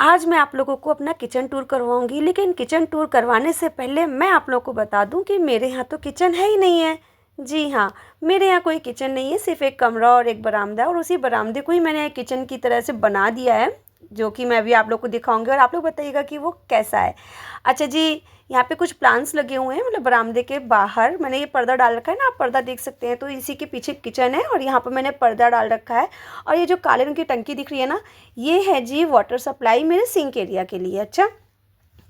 आज मैं आप लोगों को अपना किचन टूर करवाऊंगी, लेकिन किचन टूर करवाने से पहले मैं आप लोगों को बता दूं कि मेरे यहाँ तो किचन है ही नहीं है। जी हाँ, मेरे यहाँ कोई किचन नहीं है, सिर्फ एक कमरा और एक बरामदा, और उसी बरामदे को ही मैंने किचन की तरह से बना दिया है, जो कि मैं अभी आप लोग को दिखाऊंगी और आप लोग बताइएगा कि वो कैसा है। अच्छा जी, यहाँ पे कुछ प्लांट्स लगे हुए हैं, मतलब बरामदे के बाहर मैंने ये पर्दा डाल रखा है ना, आप पर्दा देख सकते हैं, तो इसी के पीछे किचन है और यहाँ पर मैंने पर्दा डाल रखा है। और ये जो काले रंग की टंकी दिख रही है ना, ये है जी वाटर सप्लाई मेरे सिंक एरिया के लिए। अच्छा,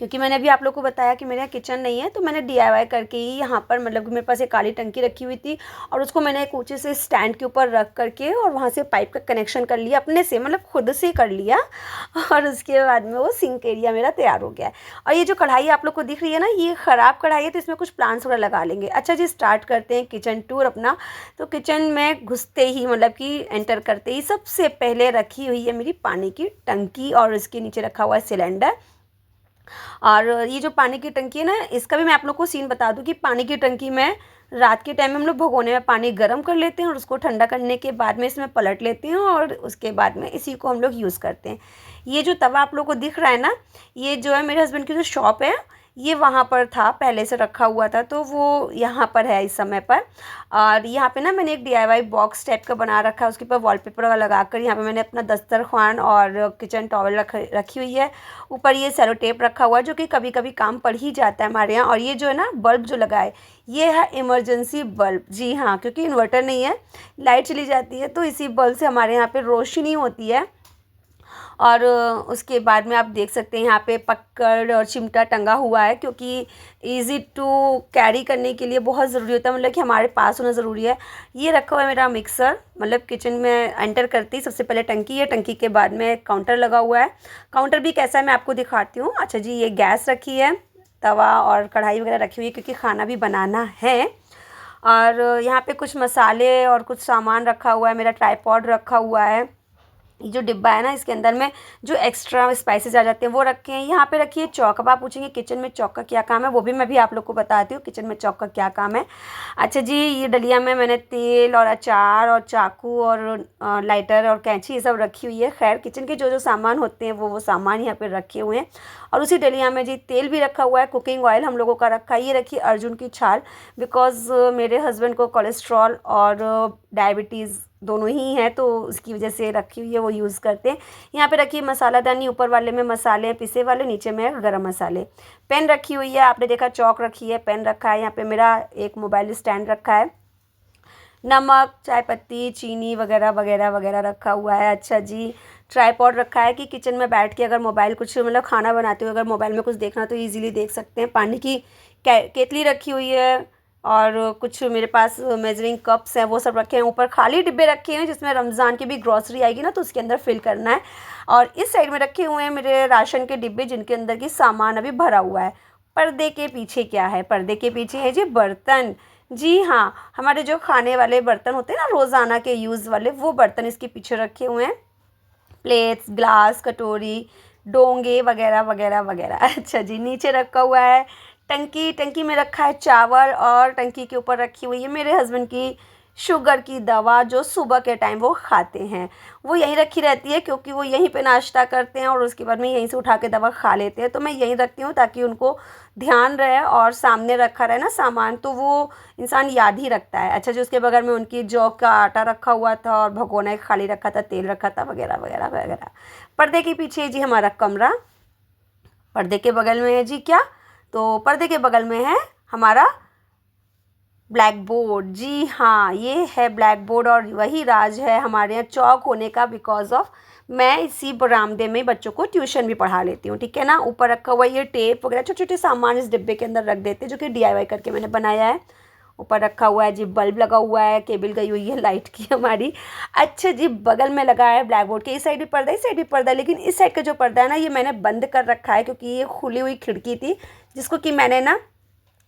क्योंकि मैंने अभी आप लोग को बताया कि मेरे यहाँ किचन नहीं है, तो मैंने डीआईवाई करके ही यहाँ पर, मतलब मेरे पास एक काली टंकी रखी हुई थी और उसको मैंने एक ऊँचे से स्टैंड के ऊपर रख करके और वहाँ से पाइप का कनेक्शन कर लिया अपने से, मतलब खुद से कर लिया। और उसके बाद में वो सिंक एरिया मेरा तैयार हो गया है। और ये जो कढ़ाई आप लोग को दिख रही है ना, ये ख़राब कढ़ाई है, तो इसमें कुछ प्लांट्स वगैरह लगा लेंगे। अच्छा जी, स्टार्ट करते हैं किचन टूर अपना। तो किचन में घुसते ही, मतलब कि एंटर करते ही सबसे पहले रखी हुई है मेरी पानी की टंकी और इसके नीचे रखा हुआ है सिलेंडर। और ये जो पानी की टंकी है ना, इसका भी मैं आप लोग को सीन बता दूं कि पानी की टंकी में रात के टाइम में हम लोग भगोने में पानी गर्म कर लेते हैं और उसको ठंडा करने के बाद में इसमें पलट लेते हैं और उसके बाद में इसी को हम लोग यूज़ करते हैं। ये जो तवा आप लोग को दिख रहा है ना, ये जो है मेरे हस्बैंड की जो शॉप है, ये वहाँ पर था, पहले से रखा हुआ था, तो वो यहाँ पर है इस समय पर। और यहाँ पे ना मैंने एक डीआईवाई बॉक्स टाइप का बना रखा है, उसके ऊपर वॉलपेपर लगा कर यहाँ पे मैंने अपना दस्तरखान और किचन टॉवल रखी हुई है। ऊपर ये सेलो टेप रखा हुआ है, जो कि कभी कभी काम पड़ ही जाता है हमारे यहाँ। और ये जो है ना बल्ब जो लगा है, ये है इमरजेंसी बल्ब। जी हाँ, क्योंकि इन्वर्टर नहीं है, लाइट चली जाती है, तो इसी बल्ब से हमारे यहाँ पे रोशनी होती है। और उसके बाद में आप देख सकते हैं यहाँ पे पक्कड़ और चिमटा टंगा हुआ है, क्योंकि इजी टू कैरी करने के लिए बहुत ज़रूरी होता है, मतलब कि हमारे पास होना ज़रूरी है। ये रखा हुआ है मेरा मिक्सर, मतलब किचन में एंटर करते ही सबसे पहले टंकी है, टंकी के बाद में काउंटर लगा हुआ है। काउंटर भी कैसा है मैं आपको दिखाती हूँ। अच्छा जी, ये गैस रखी है, तवा और कढ़ाई वगैरह रखी हुई है, क्योंकि खाना भी बनाना है। और यहाँ पे कुछ मसाले और कुछ सामान रखा हुआ है, मेरा ट्राईपॉड रखा हुआ है। ये जो डिब्बा है ना, इसके अंदर में जो एक्स्ट्रा स्पाइसेस आ जाते हैं वो रखे हैं। यहाँ पे रखिए चौक। अब आप पूछेंगे किचन में चौक का क्या काम है, वो भी मैं भी आप लोग को बताती हूँ किचन में चौक का क्या काम है। अच्छा जी, ये डलिया में मैंने तेल और अचार और चाकू और लाइटर और कैंची ये सब रखी हुई है। खैर, किचन के जो जो सामान होते हैं वो सामान यहाँ पे रखे हुए हैं। और उसी डलिया में जी तेल भी रखा हुआ है, कुकिंग ऑयल हम लोगों का रखा है। ये रखिए अर्जुन की छाल, बिकॉज़ मेरे हस्बैंड को कोलेस्ट्रॉल और डायबिटीज़ दोनों ही हैं, तो उसकी वजह से रखी हुई है, वो यूज़ करते हैं। यहाँ पे रखिए मसालादानी, ऊपर वाले में मसाले पिसे वाले, नीचे में गरम मसाले। पेन रखी हुई है, आपने देखा चौक रखी है, पेन रखा है। यहाँ पे मेरा एक मोबाइल स्टैंड रखा है। नमक, चाय पत्ती, चीनी वगैरह वगैरह वगैरह रखा हुआ है। अच्छा जी, ट्राईपॉड रखा है कि किचन में बैठ के अगर मोबाइल कुछ, मतलब खाना बनाते हुए अगर मोबाइल में कुछ देखना तो ईज़िली देख सकते हैं। पानी की केतली रखी हुई है और कुछ मेरे पास मेजरिंग कप्स हैं, वो सब रखे हैं। ऊपर खाली डिब्बे रखे हैं, जिसमें रमज़ान की भी ग्रॉसरी आएगी ना, तो उसके अंदर फिल करना है। और इस साइड में रखे हुए हैं मेरे राशन के डिब्बे, जिनके अंदर की सामान अभी भरा हुआ है। पर्दे के पीछे क्या है? पर्दे के पीछे है जी बर्तन। जी हाँ, हमारे जो खाने वाले बर्तन होते हैं ना, रोज़ाना के यूज़ वाले, वो बर्तन इसके पीछे रखे हुए हैं। प्लेट्स, ग्लास, कटोरी, डोंगे वगैरह वगैरह वगैरह। अच्छा जी, नीचे रखा हुआ है टंकी। टंकी में रखा है चावल और टंकी के ऊपर रखी हुई है मेरे हस्बैंड की शुगर की दवा, जो सुबह के टाइम वो खाते हैं। वो यहीं रखी रहती है, क्योंकि वो यहीं पे नाश्ता करते हैं और उसके बाद में यहीं से उठा के दवा खा लेते हैं, तो मैं यहीं रखती हूँ ताकि उनको ध्यान रहे और सामने रखा रहे ना सामान, तो वो इंसान याद ही रखता है। अच्छा जी, उसके बगल में उनकी जौ का आटा रखा हुआ था और भगोना एक खाली रखा था, तेल रखा था वगैरह वगैरह वगैरह। पर्दे के पीछे जी हमारा कमरा। पर्दे के बगल में है जी क्या? तो पर्दे के बगल में है हमारा ब्लैक बोर्ड। जी हाँ, ये है ब्लैक बोर्ड और वही राज है हमारे यहाँ चौक होने का, बिकॉज ऑफ मैं इसी बरामदे में बच्चों को ट्यूशन भी पढ़ा लेती हूँ। ठीक है ना। ऊपर रखा हुआ ये टेप वगैरह छोटे छोटे सामान इस डिब्बे के अंदर रख देते हैं, जो कि डीआईवाई करके मैंने बनाया है। ऊपर रखा हुआ है जी बल्ब लगा हुआ है, केबल गई हुई है लाइट की हमारी। अच्छा जी, बगल में लगा है ब्लैक बोर्ड के, इस साइड भी पर्दा इस साइड भी पर्दा, लेकिन इस साइड का जो पर्दा है ना, ये मैंने बंद कर रखा है, क्योंकि ये खुली हुई खिड़की थी, जिसको कि मैंने ना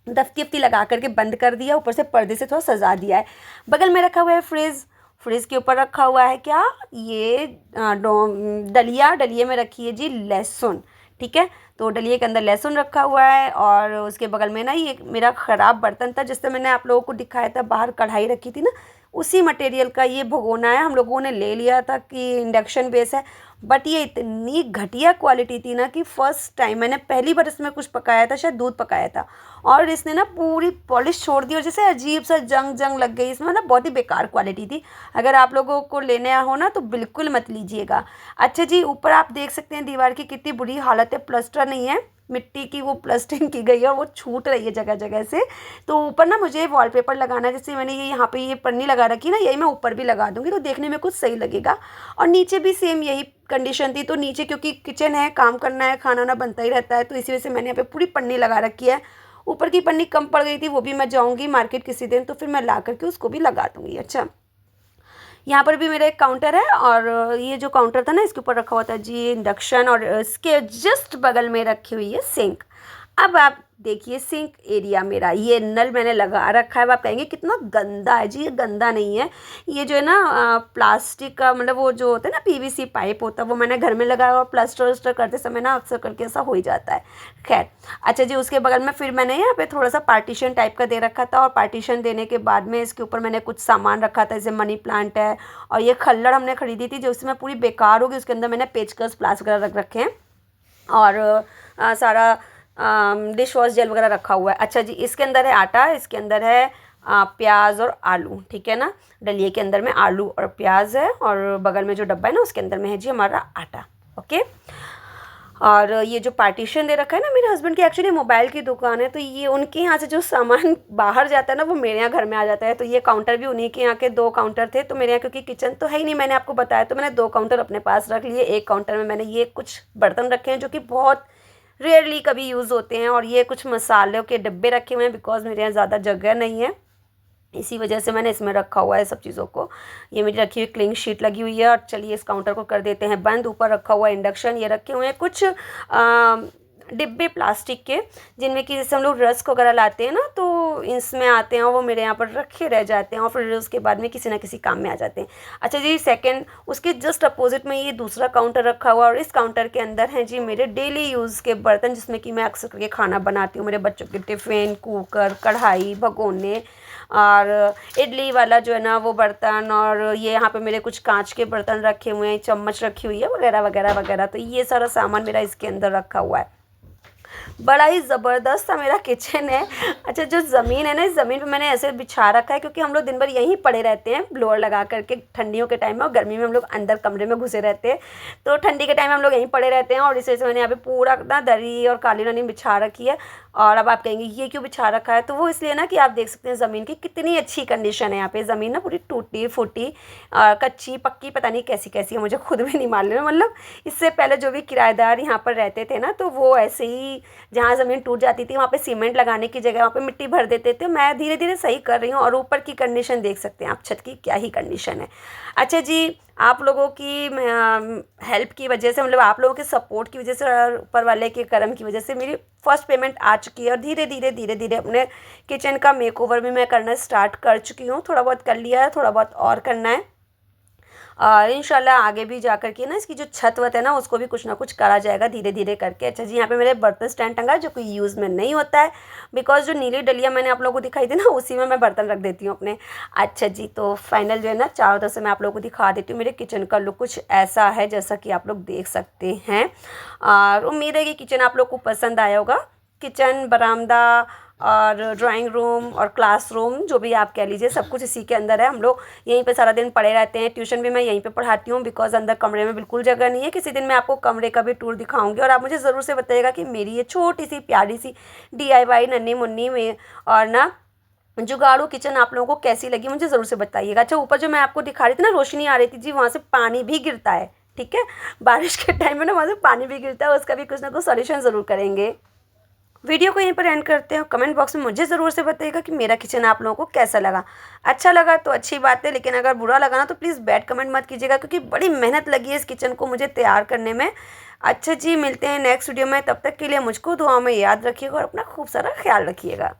दफ्ती वफ्ती लगा करके बंद कर दिया, ऊपर से पर्दे से थोड़ा सजा दिया है। बगल में रखा हुआ है फ्रिज। फ्रिज के ऊपर रखा हुआ है क्या? ये डलिया। डलिए में रखी है जी लहसुन। ठीक है, तो डलिए के अंदर लहसुन रखा हुआ है। और उसके बगल में ना ये मेरा ख़राब बर्तन था, जिससे मैंने आप लोगों को दिखाया था, बाहर कढ़ाई रखी थी ना, उसी मटेरियल का ये भगोना है। हम लोगों ने ले लिया था कि इंडक्शन बेस है, बट ये इतनी घटिया क्वालिटी थी ना कि फ़र्स्ट टाइम मैंने पहली बार इसमें कुछ पकाया था, शायद दूध पकाया था, और इसने ना पूरी पॉलिश छोड़ दी और जैसे अजीब सा जंग जंग लग गई इसमें ना, बहुत ही बेकार क्वालिटी थी। अगर आप लोगों को लेने हो ना तो बिल्कुल मत लीजिएगा। अच्छा जी, ऊपर आप देख सकते हैं दीवार की कितनी बुरी हालत है, प्लास्टर नहीं है, मिट्टी की वो प्लास्टिंग की गई है और वो छूट रही है जगह जगह से। तो ऊपर ना मुझे वॉलपेपर लगाना है, जैसे मैंने ये यहाँ पे ये पन्नी लगा रखी ना, यही मैं ऊपर भी लगा दूँगी तो देखने में कुछ सही लगेगा। और नीचे भी सेम यही कंडीशन थी, तो नीचे क्योंकि किचन है, काम करना है, खाना ना बनता ही रहता है, तो इसी वजह से मैंने यहाँ पे पूरी पन्नी लगा रखी है। ऊपर की पन्नी कम पड़ गई थी, वो भी मैं जाऊँगी मार्केट किसी दिन तो फिर मैं ला करके उसको भी लगा दूँगी। अच्छा, यहाँ पर भी मेरा एक काउंटर है और ये जो काउंटर था ना इसके ऊपर रखा हुआ था जी इंडक्शन, और इसके जस्ट बगल में रखी हुई है सिंक। अब आप देखिए सिंक एरिया मेरा, ये नल मैंने लगा रखा है। अब आप कहेंगे कितना गंदा है जी, ये गंदा नहीं है, ये जो है ना प्लास्टिक का, मतलब वो जो होता है ना पीवीसी पाइप होता है, वो मैंने घर में लगाया और प्लास्टर वस्टर करते समय ना अक्सर करके ऐसा हो ही जाता है। खैर, अच्छा जी, उसके बगल में फिर मैंने यहाँ पे थोड़ा सा पार्टीशन टाइप का दे रखा था, और पार्टीशन देने के बाद में इसके ऊपर मैंने कुछ सामान रखा था, जैसे मनी प्लांट है, और ये खल्लड़ हमने खरीदी थी जो उसमें पूरी बेकार होगी, उसके अंदर मैंने पेचकस प्लास वगैरह रख रखे हैं, और सारा डिश वॉश जेल वगैरह रखा हुआ है। अच्छा जी, इसके अंदर है आटा, इसके अंदर है प्याज और आलू, ठीक है ना, डलिए के अंदर में आलू और प्याज है, और बगल में जो डब्बा है ना उसके अंदर में है जी हमारा आटा। ओके, और ये जो पार्टीशन दे रखा है ना, मेरे हस्बैंड की एक्चुअली मोबाइल की दुकान है, तो ये उनके यहाँ से जो सामान बाहर जाता है ना वो मेरे यहाँ घर में आ जाता है। तो ये काउंटर भी उन्हीं के यहाँ के 2 काउंटर थे, तो मेरे यहाँ क्योंकि किचन तो है ही नहीं, मैंने आपको बताया, तो मैंने 2 काउंटर अपने पास रख लिए। एक काउंटर में मैंने ये कुछ बर्तन रखे हैं जो कि बहुत रेयरली कभी यूज़ होते हैं, और ये कुछ मसालों के डब्बे रखे हुए हैं, बिकॉज मेरे यहाँ ज़्यादा जगह नहीं है, इसी वजह से मैंने इसमें रखा हुआ है सब चीज़ों को। ये मेरी रखी हुई क्लिंग शीट लगी हुई है, और चलिए इस काउंटर को कर देते हैं बंद। ऊपर रखा हुआ इंडक्शन, ये रखे हुए हैं कुछ डिब्बे प्लास्टिक के, जिनमें कि जैसे हम लोग रस्क वगैरह लाते हैं ना तो इसमें आते हैं, वो मेरे यहाँ पर रखे रह जाते हैं और फिर उसके बाद में किसी ना किसी काम में आ जाते हैं। अच्छा जी, सेकंड उसके जस्ट अपोजिट में ये दूसरा काउंटर रखा हुआ, और इस काउंटर के अंदर हैं जी मेरे डेली यूज़ के बर्तन, जिसमें कि मैं अक्सर करके खाना बनाती हूँ, मेरे बच्चों के टिफ़िन, कुकर, कढ़ाई, भगोने, और इडली वाला जो है ना वो बर्तन, और ये यहाँ पे मेरे कुछ कांच के बर्तन रखे हुए हैं, चम्मच रखी हुई है वगैरह वगैरह वगैरह। तो ये सारा सामान मेरा इसके अंदर रखा हुआ है। बड़ा ही ज़बरदस्त सा मेरा किचन है। अच्छा, जो ज़मीन है ना, इस ज़मीन पे मैंने ऐसे बिछा रखा है क्योंकि हम लोग दिन भर यहीं पड़े रहते हैं ब्लोअर लगा करके ठंडियों के टाइम में, और गर्मी में हम लोग अंदर कमरे में घुसे रहते हैं, तो ठंडी के टाइम में हम लोग यहीं पड़े रहते हैं, और इस वजह से मैंने यहाँ पे पूरा ना दरी और कालीन वालीन बिछा रखी है। और अब आप कहेंगे ये क्यों बिछा रखा है, तो वो इसलिए ना कि आप देख सकते हैं ज़मीन की कितनी अच्छी कंडीशन है यहाँ पे। ज़मीन ना पूरी टूटी फूटी कच्ची पक्की पता नहीं कैसी कैसी है, मुझे खुद भी नहीं मालूम। मतलब इससे पहले जो भी किराएदार यहाँ पर रहते थे ना, तो वो ऐसे ही जहाँ ज़मीन टूट जाती थी वहाँ पे सीमेंट लगाने की जगह वहाँ पे मिट्टी भर देते थे। मैं धीरे धीरे सही कर रही हूँ, और ऊपर की कंडीशन देख सकते हैं आप, छत की क्या ही कंडीशन है। अच्छा जी, आप लोगों की हेल्प की वजह से, मतलब आप लोगों के सपोर्ट की वजह से और ऊपर वाले के करम की वजह से मेरी फर्स्ट पेमेंट आ चुकी है, और धीरे धीरे अपने किचन का मेकओवर भी मैं करना स्टार्ट कर चुकी हूँ। थोड़ा बहुत कर लिया है, थोड़ा बहुत और करना है, और इंशाल्लाह आगे भी जा कर के ना इसकी जो छत वत है ना उसको भी कुछ ना कुछ करा जाएगा धीरे धीरे करके। अच्छा जी, यहाँ पे मेरे बर्तन स्टैंड टंगा है जो कोई यूज़ में नहीं होता है, बिकॉज जो नीली डलिया मैंने आप लोगों को दिखाई थी ना उसी में मैं बर्तन रख देती हूँ अपने। अच्छा जी, तो फाइनल जो है ना चारों तरफ से मैं आप लोगों को दिखा देती हूँ। मेरे किचन का लुक कुछ ऐसा है जैसा कि आप लोग देख सकते हैं, और उम्मीद है कि किचन आप लोग को पसंद आया होगा। किचन, बरामदा और ड्राइंग रूम और क्लासरूम, जो भी आप कह लीजिए, सब कुछ इसी के अंदर है। हम लोग यहीं पे सारा दिन पड़े रहते हैं। ट्यूशन भी मैं यहीं पे पढ़ाती हूँ, बिकॉज अंदर कमरे में बिल्कुल जगह नहीं है। किसी दिन मैं आपको कमरे का भी टूर दिखाऊंगी, और आप मुझे ज़रूर से बताइएगा कि मेरी ये छोटी सी प्यारी सी DIY नन्ही मुन्नी में और ना जुगाड़ू किचन आप लोगों को कैसी लगी, मुझे ज़रूर से बताइएगा। अच्छा, ऊपर जो मैं आपको दिखा रही थी ना, रोशनी आ रही थी जी, वहाँ से पानी भी गिरता है, ठीक है, बारिश के टाइम में ना वहाँ से पानी भी गिरता है, उसका भी कुछ ना कुछ सॉल्यूशन ज़रूर करेंगे। वीडियो को यहीं पर एंड करते हैं। कमेंट बॉक्स में मुझे ज़रूर से बताइएगा कि मेरा किचन आप लोगों को कैसा लगा। अच्छा लगा तो अच्छी बात है, लेकिन अगर बुरा लगा ना तो प्लीज़ बैड कमेंट मत कीजिएगा, क्योंकि बड़ी मेहनत लगी है इस किचन को मुझे तैयार करने में। अच्छा जी, मिलते हैं नेक्स्ट वीडियो में, तब तक के लिए मुझको दुआ में याद रखिएगा और अपना खूब सारा ख्याल रखिएगा।